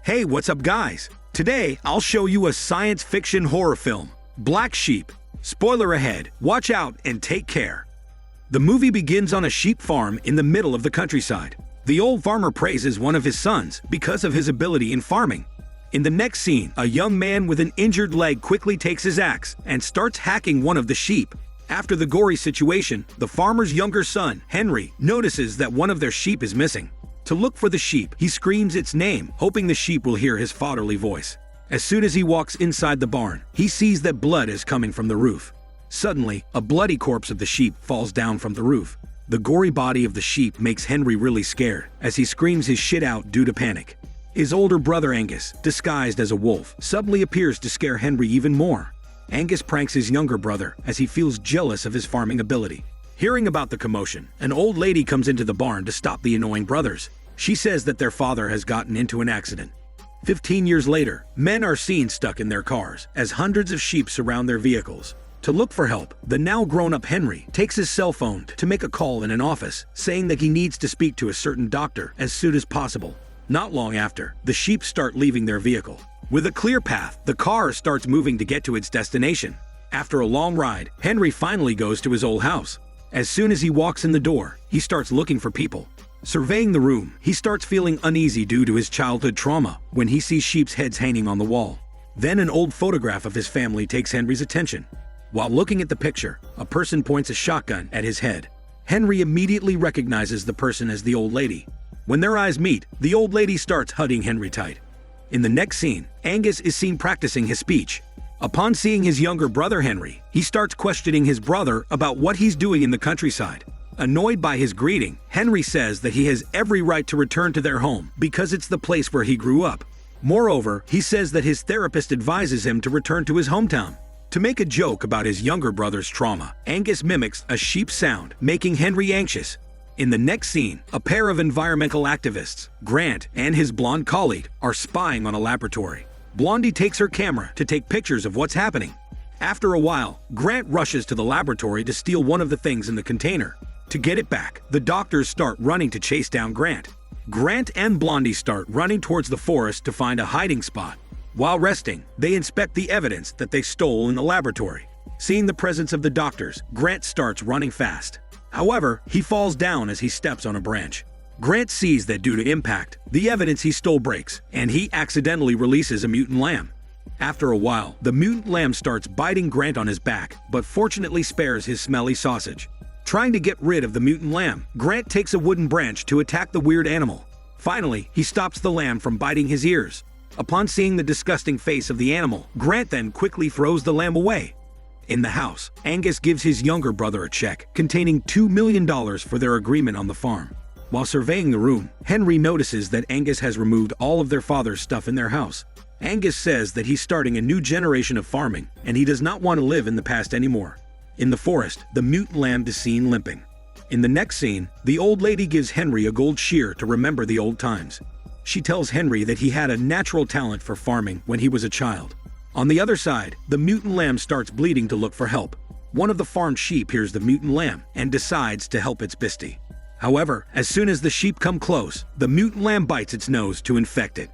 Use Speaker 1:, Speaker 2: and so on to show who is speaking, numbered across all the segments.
Speaker 1: Hey, what's up guys? Today, I'll show you a science fiction horror film, Black Sheep. Spoiler ahead, watch out and take care. The movie begins on a sheep farm in the middle of the countryside. The old farmer praises one of his sons because of his ability in farming. In the next scene, a young man with an injured leg quickly takes his axe and starts hacking one of the sheep. After the gory situation, the farmer's younger son, Henry, notices that one of their sheep is missing. To look for the sheep, he screams its name, hoping the sheep will hear his fatherly voice. As soon as he walks inside the barn, he sees that blood is coming from the roof. Suddenly, a bloody corpse of the sheep falls down from the roof. The gory body of the sheep makes Henry really scared, as he screams his shit out due to panic. His older brother Angus, disguised as a wolf, suddenly appears to scare Henry even more. Angus pranks his younger brother as he feels jealous of his farming ability. Hearing about the commotion, an old lady comes into the barn to stop the annoying brothers. She says that their father has gotten into an accident. 15 years later, men are seen stuck in their cars as hundreds of sheep surround their vehicles. To look for help, the now grown-up Henry takes his cell phone to make a call in an office, saying that he needs to speak to a certain doctor as soon as possible. Not long after, the sheep start leaving their vehicle. With a clear path, the car starts moving to get to its destination. After a long ride, Henry finally goes to his old house. As soon as he walks in the door, he starts looking for people. Surveying the room, he starts feeling uneasy due to his childhood trauma when he sees sheep's heads hanging on the wall. Then an old photograph of his family takes Henry's attention. While looking at the picture, a person points a shotgun at his head. Henry immediately recognizes the person as the old lady. When their eyes meet, the old lady starts hugging Henry tight. In the next scene, Angus is seen practicing his speech. Upon seeing his younger brother Henry, he starts questioning his brother about what he's doing in the countryside. Annoyed by his greeting, Henry says that he has every right to return to their home because it's the place where he grew up. Moreover, he says that his therapist advises him to return to his hometown. To make a joke about his younger brother's trauma, Angus mimics a sheep sound, making Henry anxious. In the next scene, a pair of environmental activists, Grant and his blonde colleague, are spying on a laboratory. Blondie takes her camera to take pictures of what's happening. After a while, Grant rushes to the laboratory to steal one of the things in the container. To get it back, the doctors start running to chase down Grant. Grant and Blondie start running towards the forest to find a hiding spot. While resting, they inspect the evidence that they stole in the laboratory. Seeing the presence of the doctors, Grant starts running fast. However, he falls down as he steps on a branch. Grant sees that due to impact, the evidence he stole breaks, and he accidentally releases a mutant lamb. After a while, the mutant lamb starts biting Grant on his back, but fortunately spares his smelly sausage. Trying to get rid of the mutant lamb, Grant takes a wooden branch to attack the weird animal. Finally, he stops the lamb from biting his ears. Upon seeing the disgusting face of the animal, Grant then quickly throws the lamb away. In the house, Angus gives his younger brother a check containing $2 million for their agreement on the farm. While surveying the room, Henry notices that Angus has removed all of their father's stuff in their house. Angus says that he's starting a new generation of farming, and he does not want to live in the past anymore. In the forest, the mutant lamb is seen limping. In the next scene, the old lady gives Henry a gold shear to remember the old times. She tells Henry that he had a natural talent for farming when he was a child. On the other side, the mutant lamb starts bleeding to look for help. One of the farmed sheep hears the mutant lamb and decides to help its bestie. However, as soon as the sheep come close, the mutant lamb bites its nose to infect it.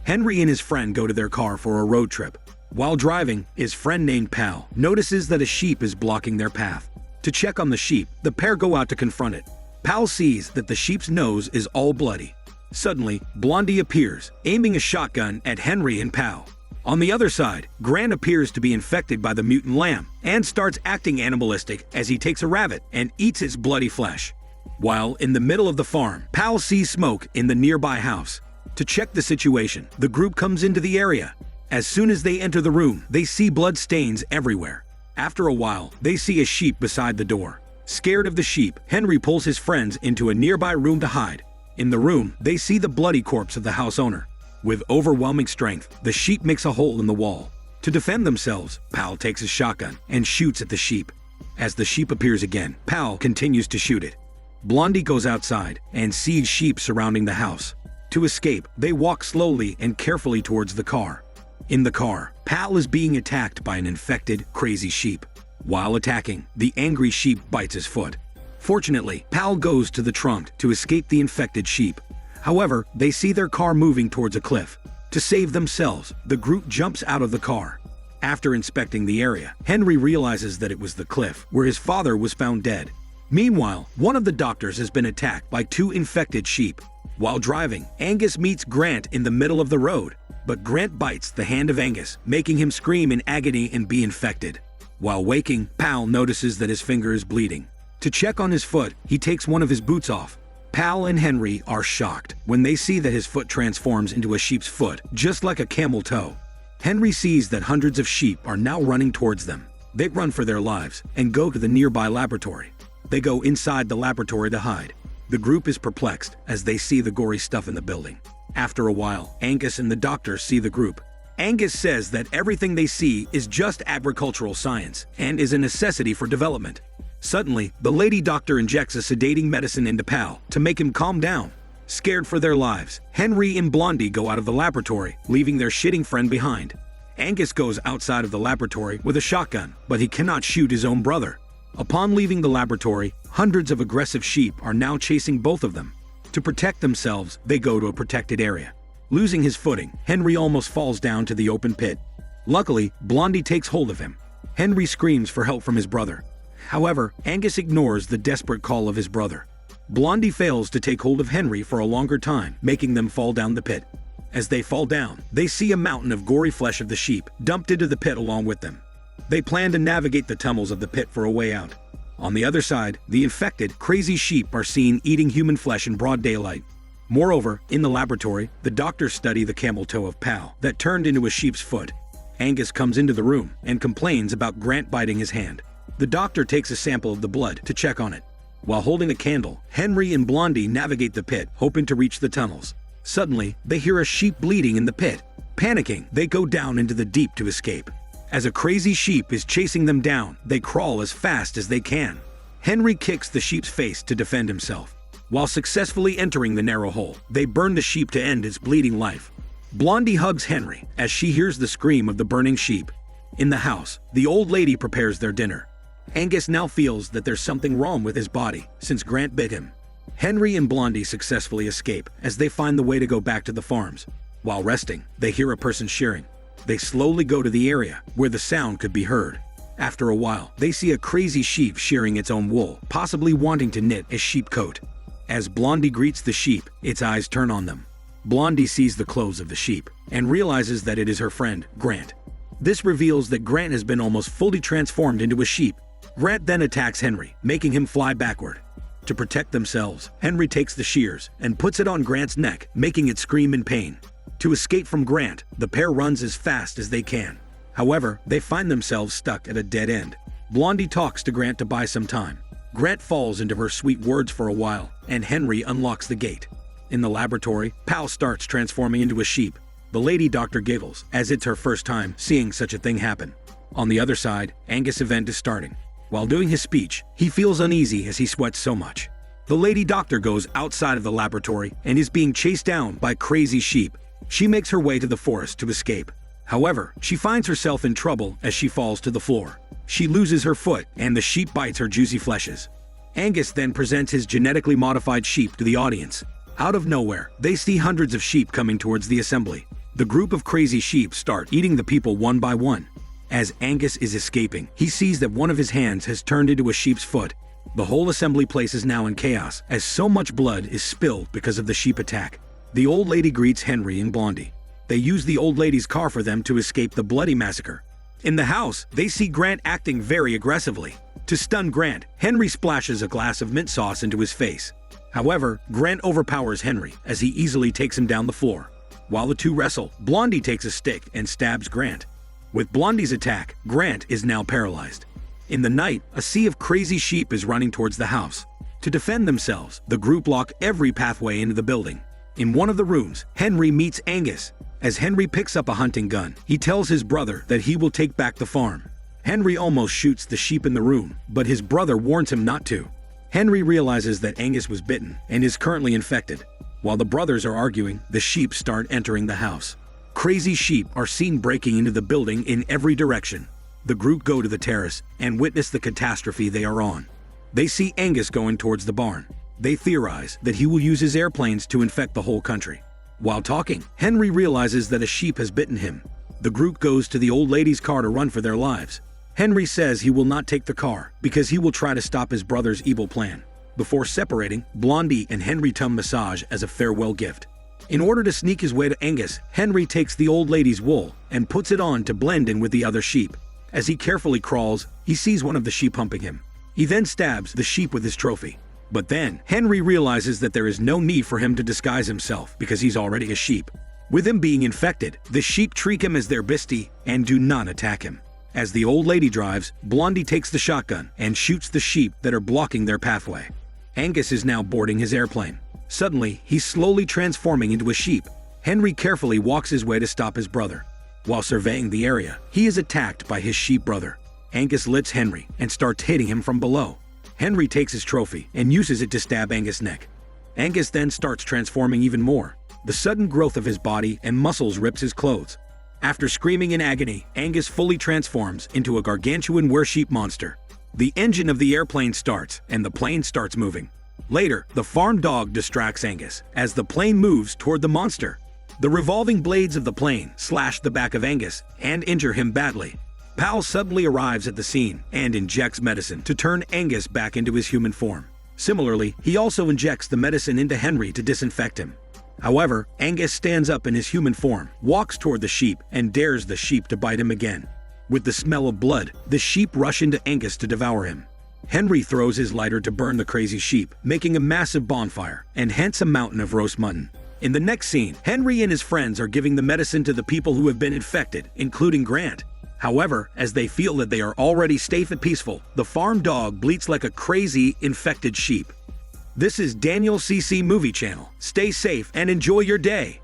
Speaker 1: Henry and his friend go to their car for a road trip. While driving, his friend named Pal notices that a sheep is blocking their path. To check on the sheep, the pair go out to confront it. Pal sees that the sheep's nose is all bloody. Suddenly, Blondie appears, aiming a shotgun at Henry and Pal. On the other side, Grant appears to be infected by the mutant lamb and starts acting animalistic as he takes a rabbit and eats its bloody flesh. While in the middle of the farm, Pal sees smoke in the nearby house. To check the situation, the group comes into the area. As soon as they enter the room, they see blood stains everywhere. After a while, they see a sheep beside the door. Scared of the sheep, Henry pulls his friends into a nearby room to hide. In the room, they see the bloody corpse of the house owner. With overwhelming strength, the sheep makes a hole in the wall. To defend themselves, Pal takes his shotgun and shoots at the sheep. As the sheep appears again, Pal continues to shoot it. Blondie goes outside and sees sheep surrounding the house. To escape, they walk slowly and carefully towards the car. In the car, Pal is being attacked by an infected, crazy sheep. While attacking, the angry sheep bites his foot. Fortunately, Pal goes to the trunk to escape the infected sheep. However, they see their car moving towards a cliff. To save themselves, the group jumps out of the car. After inspecting the area, Henry realizes that it was the cliff where his father was found dead. Meanwhile, one of the doctors has been attacked by 2 infected sheep. While driving, Angus meets Grant in the middle of the road, but Grant bites the hand of Angus, making him scream in agony and be infected. While waking, Pal notices that his finger is bleeding. To check on his foot, he takes one of his boots off. Pal and Henry are shocked when they see that his foot transforms into a sheep's foot, just like a camel toe. Henry sees that hundreds of sheep are now running towards them. They run for their lives and go to the nearby laboratory. They go inside the laboratory to hide. The group is perplexed as they see the gory stuff in the building. After a while, Angus and the doctor see the group. Angus says that everything they see is just agricultural science and is a necessity for development. Suddenly, the lady doctor injects a sedating medicine into Pal to make him calm down. Scared for their lives, Henry and Blondie go out of the laboratory, leaving their shitting friend behind. Angus goes outside of the laboratory with a shotgun, but he cannot shoot his own brother. Upon leaving the laboratory, hundreds of aggressive sheep are now chasing both of them. To protect themselves, they go to a protected area. Losing his footing, Henry almost falls down to the open pit. Luckily, Blondie takes hold of him. Henry screams for help from his brother. However, Angus ignores the desperate call of his brother. Blondie fails to take hold of Henry for a longer time, making them fall down the pit. As they fall down, they see a mountain of gory flesh of the sheep dumped into the pit along with them. They plan to navigate the tunnels of the pit for a way out. On the other side, the infected, crazy sheep are seen eating human flesh in broad daylight. Moreover, in the laboratory, the doctors study the camel toe of Pal that turned into a sheep's foot. Angus comes into the room and complains about Grant biting his hand. The doctor takes a sample of the blood to check on it. While holding a candle, Henry and Blondie navigate the pit, hoping to reach the tunnels. Suddenly, they hear a sheep bleeding in the pit. Panicking, they go down into the deep to escape. As a crazy sheep is chasing them down, they crawl as fast as they can. Henry kicks the sheep's face to defend himself. While successfully entering the narrow hole, they burn the sheep to end its bleeding life. Blondie hugs Henry as she hears the scream of the burning sheep. In the house, the old lady prepares their dinner. Angus now feels that there's something wrong with his body since Grant bit him. Henry and Blondie successfully escape as they find the way to go back to the farms. While resting, they hear a person shearing. They slowly go to the area where the sound could be heard. After a while, they see a crazy sheep shearing its own wool, possibly wanting to knit a sheep coat. As Blondie greets the sheep, its eyes turn on them. Blondie sees the clothes of the sheep and realizes that it is her friend, Grant. This reveals that Grant has been almost fully transformed into a sheep. Grant then attacks Henry, making him fly backward. To protect themselves, Henry takes the shears and puts it on Grant's neck, making it scream in pain. To escape from Grant, the pair runs as fast as they can. However, they find themselves stuck at a dead end. Blondie talks to Grant to buy some time. Grant falls into her sweet words for a while, and Henry unlocks the gate. In the laboratory, Pal starts transforming into a sheep. The lady doctor giggles, as it's her first time seeing such a thing happen. On the other side, Angus' event is starting. While doing his speech, he feels uneasy as he sweats so much. The lady doctor goes outside of the laboratory and is being chased down by crazy sheep. She makes her way to the forest to escape. However, she finds herself in trouble as she falls to the floor. She loses her foot and the sheep bites her juicy fleshes. Angus then presents his genetically modified sheep to the audience. Out of nowhere, they see hundreds of sheep coming towards the assembly. The group of crazy sheep start eating the people one by one. As Angus is escaping, he sees that one of his hands has turned into a sheep's foot. The whole assembly place is now in chaos as so much blood is spilled because of the sheep attack. The old lady greets Henry and Blondie. They use the old lady's car for them to escape the bloody massacre. In the house, they see Grant acting very aggressively. To stun Grant, Henry splashes a glass of mint sauce into his face. However, Grant overpowers Henry as he easily takes him down the floor. While the two wrestle, Blondie takes a stick and stabs Grant. With Blondie's attack, Grant is now paralyzed. In the night, a sea of crazy sheep is running towards the house. To defend themselves, the group block every pathway into the building. In one of the rooms, Henry meets Angus. As Henry picks up a hunting gun, he tells his brother that he will take back the farm. Henry almost shoots the sheep in the room, but his brother warns him not to. Henry realizes that Angus was bitten and is currently infected. While the brothers are arguing, the sheep start entering the house. Crazy sheep are seen breaking into the building in every direction. The group go to the terrace and witness the catastrophe they are on. They see Angus going towards the barn. They theorize that he will use his airplanes to infect the whole country. While talking, Henry realizes that a sheep has bitten him. The group goes to the old lady's car to run for their lives. Henry says he will not take the car because he will try to stop his brother's evil plan. Before separating, Blondie and Henry tell Mustache as a farewell gift. In order to sneak his way to Angus, Henry takes the old lady's wool and puts it on to blend in with the other sheep. As he carefully crawls, he sees one of the sheep humping him. He then stabs the sheep with his trophy. But then, Henry realizes that there is no need for him to disguise himself because he's already a sheep. With him being infected, the sheep treat him as their bestie and do not attack him. As the old lady drives, Blondie takes the shotgun and shoots the sheep that are blocking their pathway. Angus is now boarding his airplane. Suddenly, he's slowly transforming into a sheep. Henry carefully walks his way to stop his brother. While surveying the area, he is attacked by his sheep brother. Angus lifts Henry and starts hitting him from below. Henry takes his trophy and uses it to stab Angus' neck. Angus then starts transforming even more. The sudden growth of his body and muscles rips his clothes. After screaming in agony, Angus fully transforms into a gargantuan were-sheep monster. The engine of the airplane starts and the plane starts moving. Later, the farm dog distracts Angus as the plane moves toward the monster. The revolving blades of the plane slash the back of Angus and injure him badly. Pal suddenly arrives at the scene and injects medicine to turn Angus back into his human form. Similarly, he also injects the medicine into Henry to disinfect him. However, Angus stands up in his human form, walks toward the sheep, and dares the sheep to bite him again. With the smell of blood, the sheep rush into Angus to devour him. Henry throws his lighter to burn the crazy sheep, making a massive bonfire, and hence a mountain of roast mutton. In the next scene, Henry and his friends are giving the medicine to the people who have been infected, including Grant. However, as they feel that they are already safe and peaceful, the farm dog bleats like a crazy, infected sheep. This is Daniel CC Movie Channel. Stay safe and enjoy your day.